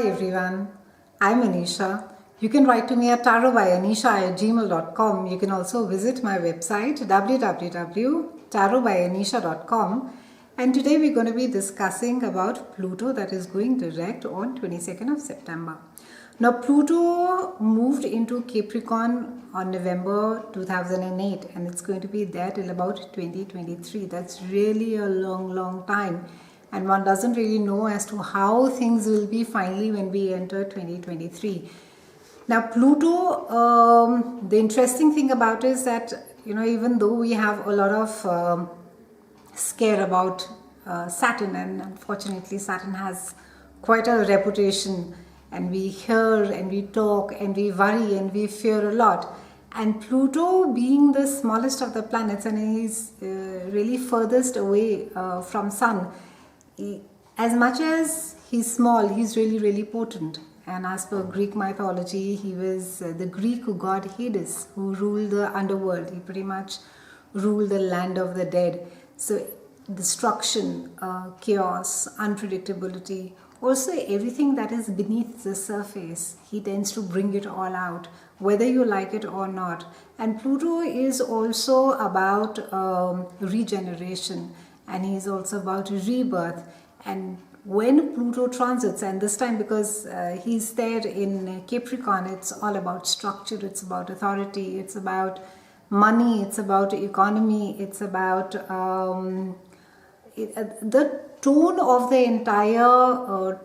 everyone, I'm Anisha. You can write to me at tarotbyanisha@gmail.com. You can also visit my website www.tarotbyanisha.com. And today we're going to be discussing about Pluto that is going direct on 22nd of September. Now Pluto moved into Capricorn on November 2008 and it's going to be there till about 2023. That's really a long time. And one doesn't really know as to how things will be finally when we enter 2023. Now Pluto, the interesting thing about it is that, even though we have a lot of scare about Saturn, and unfortunately Saturn has quite a reputation, and we hear and we talk and we worry and we fear a lot. And Pluto, being the smallest of the planets, and he's really furthest away from Sun, as much as he's small, he's really potent. And as per Greek mythology, he was the Greek god Hades, who ruled the underworld. He pretty much ruled the land of the dead. So destruction, chaos, unpredictability, also everything that is beneath the surface, he tends to bring it all out, whether you like it or not. And Pluto is also about regeneration, and he's also about rebirth. And when Pluto transits, and this time because he's there in Capricorn, it's all about structure, it's about authority, it's about money, it's about economy, it's about the tone of the entire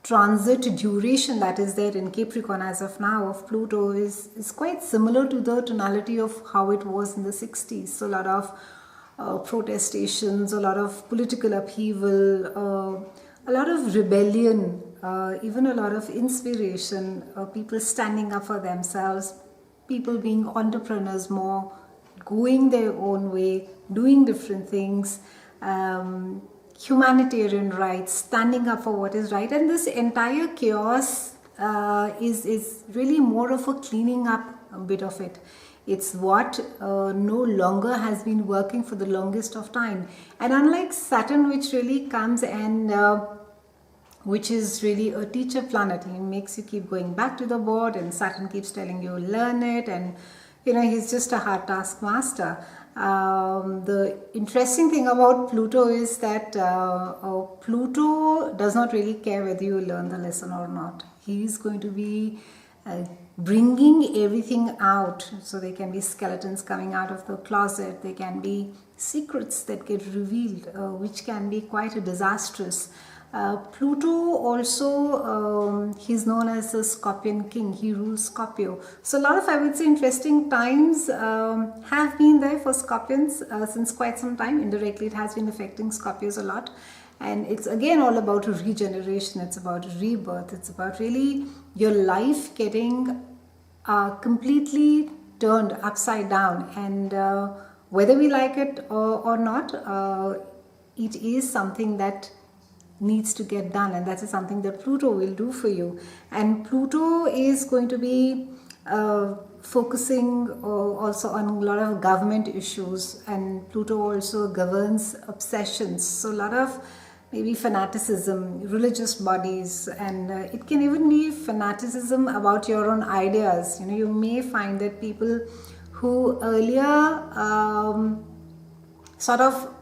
transit duration that is there in Capricorn as of now of Pluto is quite similar to the tonality of how it was in the 60s. So a lot of protestations, a lot of political upheaval, a lot of rebellion, even a lot of inspiration, people standing up for themselves, people being entrepreneurs more, going their own way, doing different things, humanitarian rights, standing up for what is right. And this entire chaos is really more of a cleaning up a bit of it. It's what no longer has been working for the longest of time. And unlike Saturn, which really comes and which is really a teacher planet, he makes you keep going back to the board, and Saturn keeps telling you learn it, and he's just a hard taskmaster. The interesting thing about Pluto is that Pluto does not really care whether you learn the lesson or not. He's going to be bringing everything out. So there can be skeletons coming out of the closet, there can be secrets that get revealed, which can be quite disastrous. Pluto also, he's known as the Scorpion King. He rules Scorpio. So a lot of, I would say, interesting times have been there for Scorpions since quite some time. Indirectly, it has been affecting Scorpios a lot. And it's again all about regeneration. It's about rebirth. It's about really your life getting completely turned upside down. And whether we like it or not, it is something that needs to get done, and that is something that Pluto will do for you. And Pluto is going to be focusing also on a lot of government issues, and Pluto also governs obsessions. So a lot of maybe fanaticism, religious bodies, and it can even be fanaticism about your own ideas. You may find that people who earlier sort of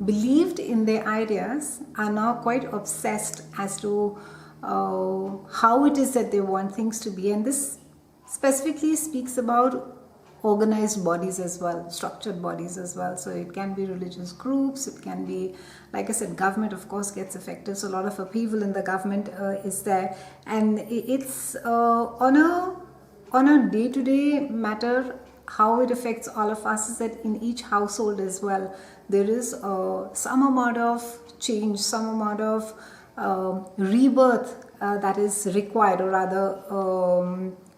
believed in their ideas are now quite obsessed as to how it is that they want things to be. And this specifically speaks about organized bodies as well, structured bodies as well. So it can be religious groups, it can be, like I said, government of course gets affected. So a lot of upheaval in the government is there, and it's on a day-to-day matter. How it affects all of us is that in each household as well, there is some amount of change, some amount of rebirth that is required, or rather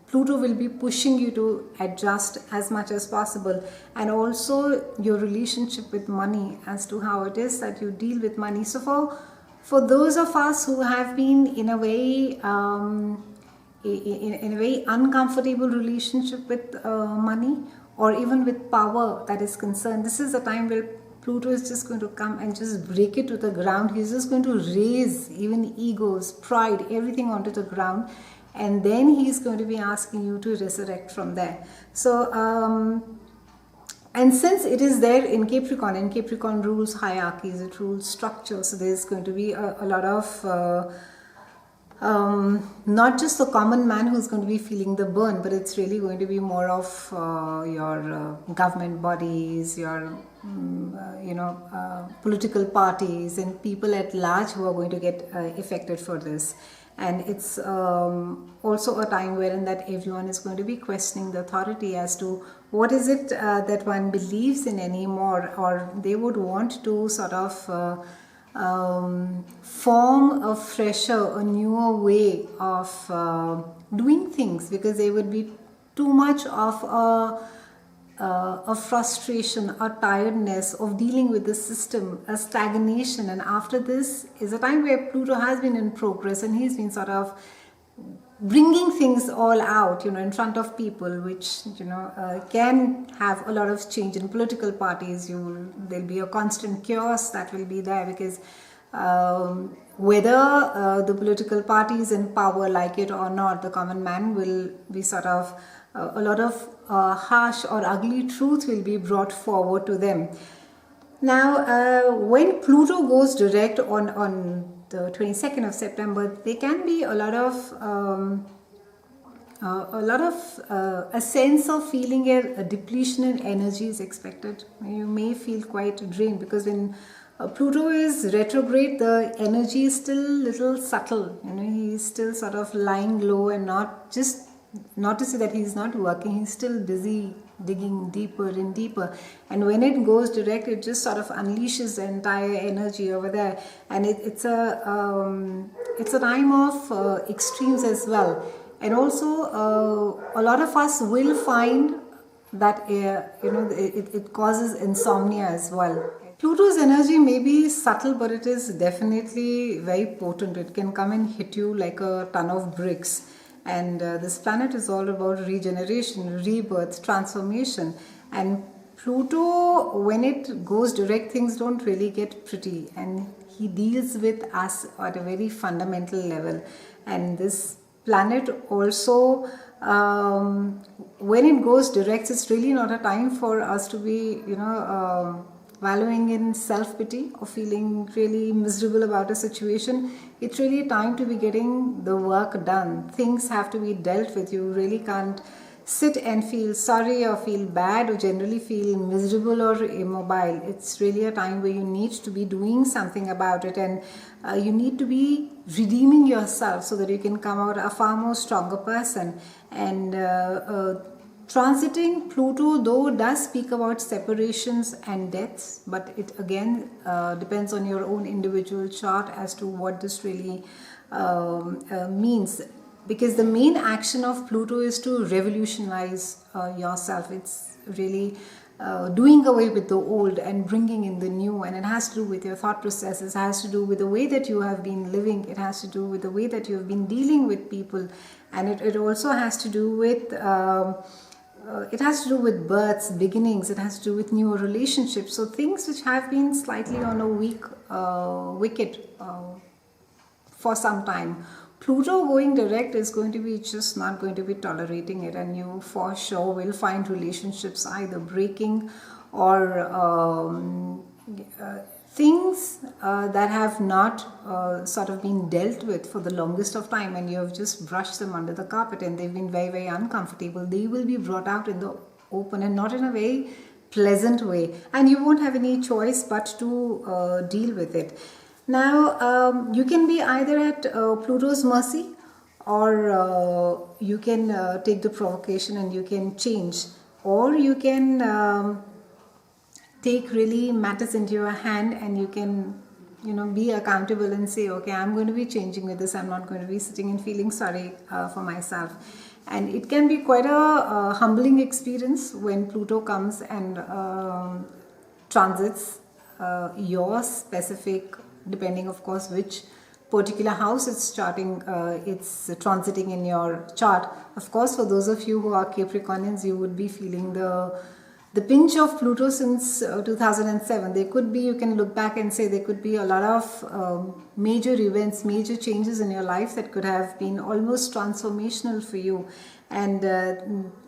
Pluto will be pushing you to adjust as much as possible. And also your relationship with money, as to how it is that you deal with money. So for those of us who have been in a way in a very uncomfortable relationship with money, or even with power that is concerned, this is a time where Pluto is just going to come and just break it to the ground. He's just going to raise even egos, pride, everything onto the ground, and then he's going to be asking you to resurrect from there. So and since it is there in Capricorn, and Capricorn rules hierarchies, it rules structure, so there's going to be a lot of not just the common man who's going to be feeling the burn, but it's really going to be more of your government bodies, your political parties, and people at large who are going to get affected for this. And it's also a time wherein that everyone is going to be questioning the authority as to what is it that one believes in anymore, or they would want to sort of form a fresher, a newer way of doing things, because there would be too much of a frustration, a tiredness of dealing with the system, a stagnation. And after this is a time where Pluto has been in progress, and he's been sort of bringing things all out, in front of people, which can have a lot of change in political parties. There'll be a constant chaos that will be there, because whether the political parties in power like it or not, the common man will be sort of a lot of harsh or ugly truth will be brought forward to them. Now, when Pluto goes direct on the 22nd of September, there can be a sense of feeling a depletion in energy is expected. You may feel quite drained, because when Pluto is retrograde, the energy is still little subtle. He's still sort of lying low, and not to say that he's not working, he's still busy digging deeper and deeper. And when it goes direct, it just sort of unleashes the entire energy over there, and it's a time of extremes as well. And also a lot of us will find that it causes insomnia as well. Pluto's energy may be subtle, but it is definitely very potent. It can come and hit you like a ton of bricks. And this planet is all about regeneration, rebirth, transformation. And Pluto, when it goes direct, things don't really get pretty. And he deals with us at a very fundamental level. And this planet also, when it goes direct, it's really not a time for us to be, wallowing in self-pity or feeling really miserable about a situation. It's really time to be getting the work done. Things have to be dealt with. You really can't sit and feel sorry or feel bad or generally feel miserable or immobile. It's really a time where you need to be doing something about it, and you need to be redeeming yourself so that you can come out a far more stronger person. And transiting Pluto, though, does speak about separations and deaths, but it again depends on your own individual chart as to what this really means. Because the main action of Pluto is to revolutionize yourself. It's really doing away with the old and bringing in the new, and it has to do with your thought processes, it has to do with the way that you have been living, it has to do with the way that you have been dealing with people, and it also has to do with births, beginnings, it has to do with newer relationships. So things which have been slightly on a weak wicket for some time, Pluto going direct is going to be just not going to be tolerating it, and you for sure will find relationships either breaking or things that have not sort of been dealt with for the longest of time, and you have just brushed them under the carpet and they've been very, very uncomfortable. They will be brought out in the open, and not in a very pleasant way, and you won't have any choice but to deal with it. Now, you can be either at Pluto's mercy, or you can take the provocation and you can change, or you can take really matters into your hand, and you can be accountable and say, okay, I'm going to be changing with this. I'm not going to be sitting and feeling sorry for myself. And it can be quite a humbling experience when Pluto comes and transits your specific, depending of course which particular house it's transiting in your chart. Of course, for those of you who are Capricornians, you would be feeling the the pinch of Pluto since 2007. There could be, you can look back and say there could be a lot of major events, major changes in your life that could have been almost transformational for you. And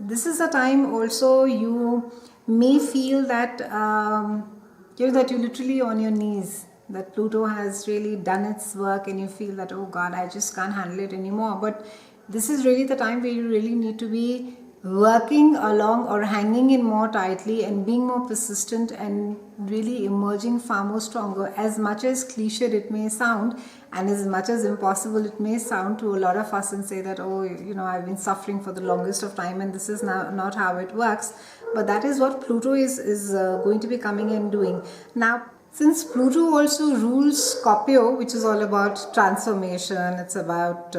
this is a time also you may feel that that you're literally on your knees, that Pluto has really done its work, and you feel that, oh God, I just can't handle it anymore. But this is really the time where you really need to be working along or hanging in more tightly and being more persistent and really emerging far more stronger. As much as cliched it may sound, and as much as impossible it may sound to a lot of us, and say that, oh, I've been suffering for the longest of time and this is not how it works. But that is what Pluto is going to be coming and doing. Now, since Pluto also rules Scorpio, which is all about transformation, it's about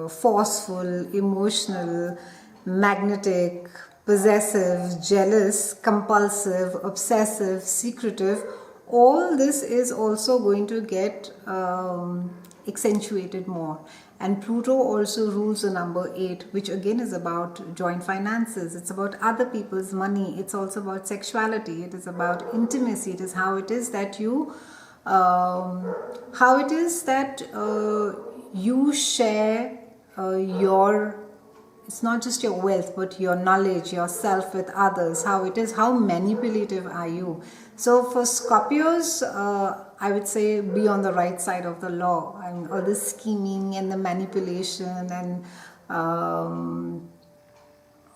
forceful, emotional, magnetic, possessive, jealous, compulsive, obsessive, secretive, all this is also going to get accentuated more. And Pluto also rules the number 8, which again is about joint finances. It's about other people's money. It's also about sexuality. It is about intimacy. It is how it is that you share your, it's not just your wealth, but your knowledge, yourself with others. How it is, how manipulative are you? So for Scorpios, I would say be on the right side of the law, and all the scheming and the manipulation and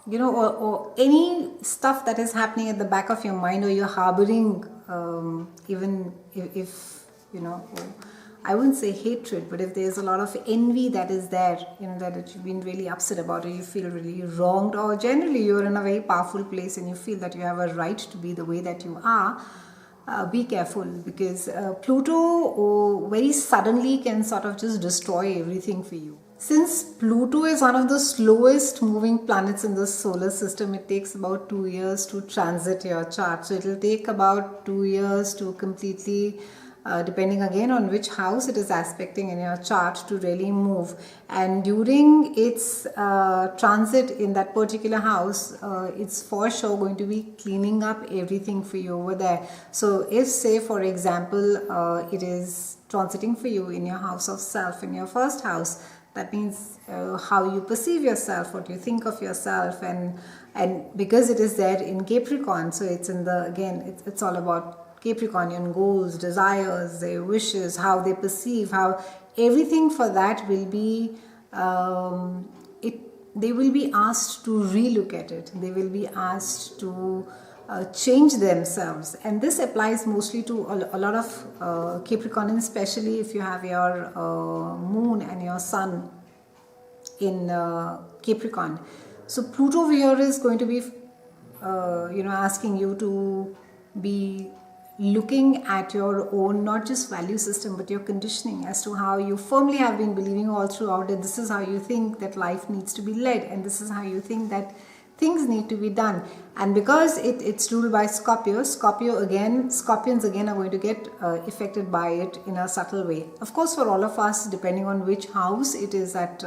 or any stuff that is happening at the back of your mind, or you're harboring, even if I wouldn't say hatred, but if there's a lot of envy that is there, that you've been really upset about, or you feel really wronged, or generally you're in a very powerful place and you feel that you have a right to be the way that you are, be careful, because Pluto very suddenly can sort of just destroy everything for you. Since Pluto is one of the slowest moving planets in the solar system, it takes about 2 years to transit your chart. So it will take about 2 years to completely, depending again on which house it is aspecting in your chart, to really move. And during its transit in that particular house, it's for sure going to be cleaning up everything for you over there. So if, say for example, it is transiting for you in your house of self, in your first house, that means how you perceive yourself, what you think of yourself, and because it is there in Capricorn, so it's in the, again, it's all about Capricornian goals, desires, their wishes, how they perceive, how everything for that will be, they will be asked to relook at it. They will be asked to change themselves, and this applies mostly to a lot of Capricornians, especially if you have your moon and your sun in Capricorn. So Pluto here is going to be asking you to be looking at your own, not just value system, but your conditioning, as to how you firmly have been believing all throughout that this is how you think that life needs to be led, and this is how you think that things need to be done. And because it's ruled by Scorpions again are going to get affected by it in a subtle way. Of course, for all of us, depending on which house it is that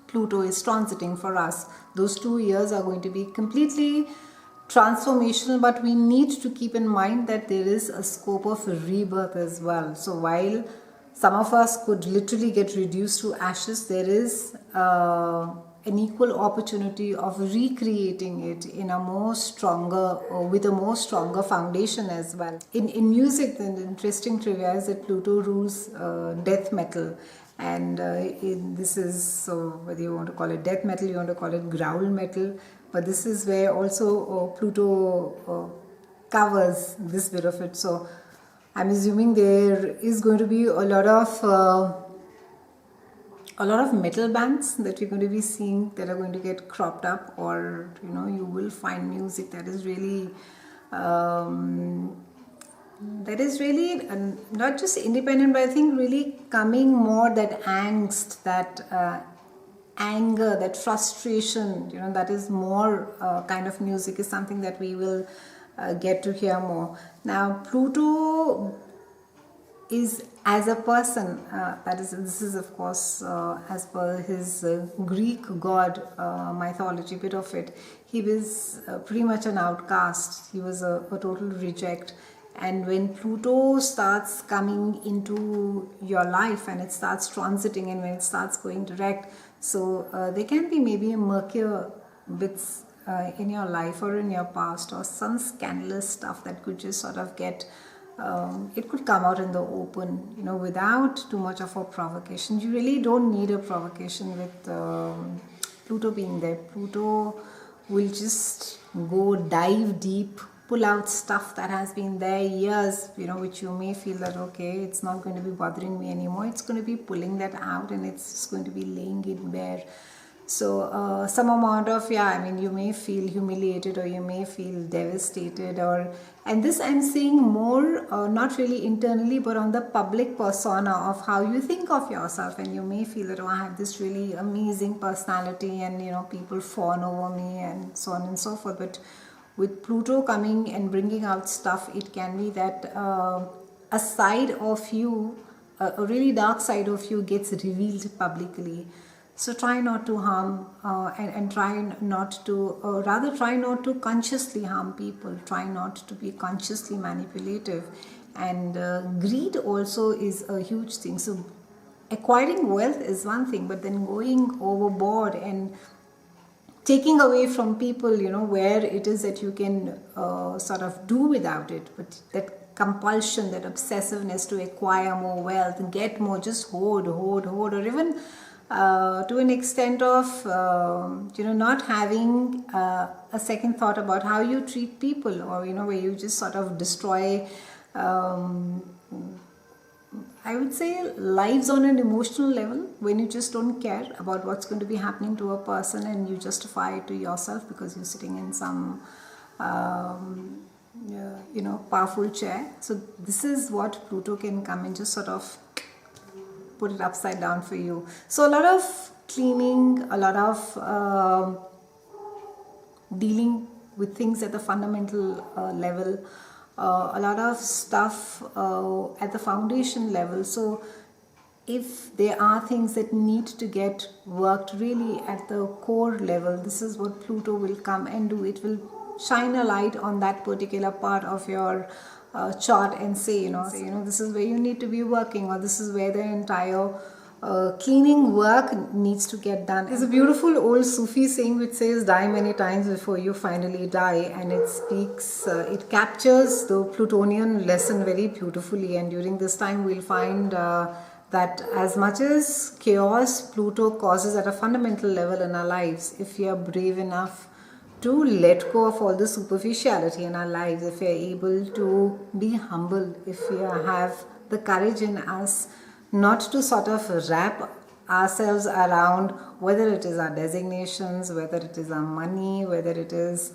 Pluto is transiting for us, those 2 years are going to be completely transformational, but we need to keep in mind that there is a scope of rebirth as well. So while some of us could literally get reduced to ashes, there is an equal opportunity of recreating it in a more stronger, or with a more stronger foundation as well. In music, the interesting trivia is that Pluto rules death metal, and this is, so whether you want to call it death metal, you want to call it growl metal, but this is where also Pluto covers this bit of it. So I'm assuming there is going to be a lot of metal bands that you're going to be seeing that are going to get cropped up, or you will find music that is really not just independent, but I think really coming more that angst, that anger, that frustration, that is more kind of music is something that we will get to hear more. Now Pluto is, as a person, this is of course as per his Greek god mythology, bit of it, he was pretty much an outcast. He was a total reject. And when Pluto starts coming into your life and it starts transiting, and when it starts going direct, so there can be maybe a murkier bits in your life or in your past, or some scandalous stuff that could just sort of get it could come out in the open, without too much of a provocation. You really don't need a provocation with Pluto being there. Pluto will just go dive deep, pull out stuff that has been there years, which you may feel that, okay, it's not going to be bothering me anymore. It's going to be pulling that out, and it's just going to be laying it bare. So some amount of, you may feel humiliated, or you may feel devastated, and this I'm seeing more, not really internally, but on the public persona of how you think of yourself. And you may feel that, I have this really amazing personality, and people fawn over me, and so on and so forth. But with Pluto coming and bringing out stuff, it can be that a side of you, a really dark side of you, gets revealed publicly. So try not to harm and try not to, try not to consciously harm people. Try not to be consciously manipulative. And greed also is a huge thing. So acquiring wealth is one thing, but then going overboard and taking away from people, where it is that you can sort of do without it, but that compulsion, that obsessiveness to acquire more wealth, get more, just hoard, or even to an extent of not having a second thought about how you treat people, or where you just sort of destroy I would say lives on an emotional level, when you just don't care about what's going to be happening to a person, and you justify it to yourself because you're sitting in some powerful chair. So this is what Pluto can come and just sort of put it upside down for you. So a lot of cleaning, a lot of dealing with things at the fundamental level, a lot of stuff at the foundation level. So if there are things that need to get worked really at the core level, this is what Pluto will come and do. It will shine a light on that particular part of your chart and say, this is where you need to be working, or this is where the entire cleaning work needs to get done. There's a beautiful old Sufi saying which says, die many times before you finally die, and it speaks, it captures the Plutonian lesson very beautifully. And during this time we'll find that as much as chaos Pluto causes at a fundamental level in our lives, if we are brave enough to let go of all the superficiality in our lives, if we are able to be humble, if we have the courage in us not to sort of wrap ourselves around whether it is our designations, whether it is our money, whether it is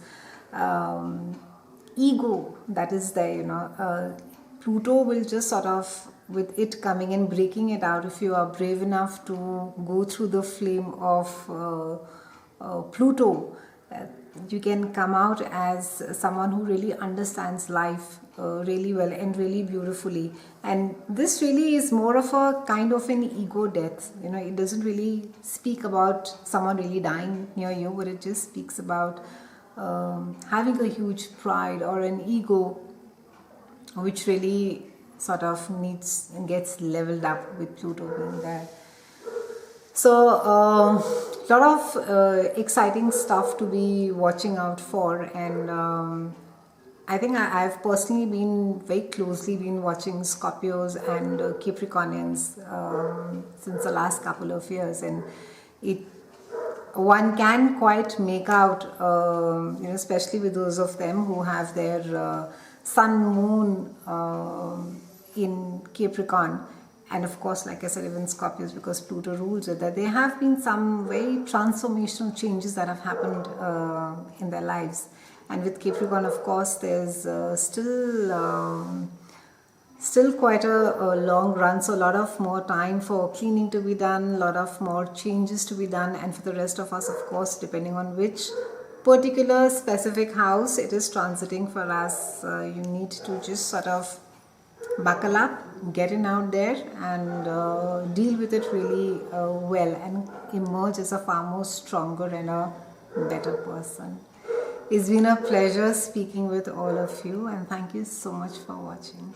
ego that is there, Pluto will just sort of, with it coming and breaking it out, if you are brave enough to go through the flame of Pluto, you can come out as someone who really understands life really well and really beautifully. And this really is more of a kind of an ego death. It doesn't really speak about someone really dying near you, but it just speaks about having a huge pride or an ego which really sort of needs and gets leveled up with Pluto being there. So a lot of exciting stuff to be watching out for, and I think I've personally been very closely been watching Scorpios and Capricornians since the last couple of years, and one can quite make out, especially with those of them who have their sun moon in Capricorn. And of course, like I said, even Scorpios, because Pluto rules it, that there have been some very transformational changes that have happened in their lives. And with Capricorn, of course, there's still quite a long run. So a lot of more time for cleaning to be done, a lot of more changes to be done. And for the rest of us, of course, depending on which particular specific house it is transiting for us, you need to just sort of buckle up, get in out there, and deal with it really well, and emerge as a far more stronger and a better person. It's been a pleasure speaking with all of you, and thank you so much for watching.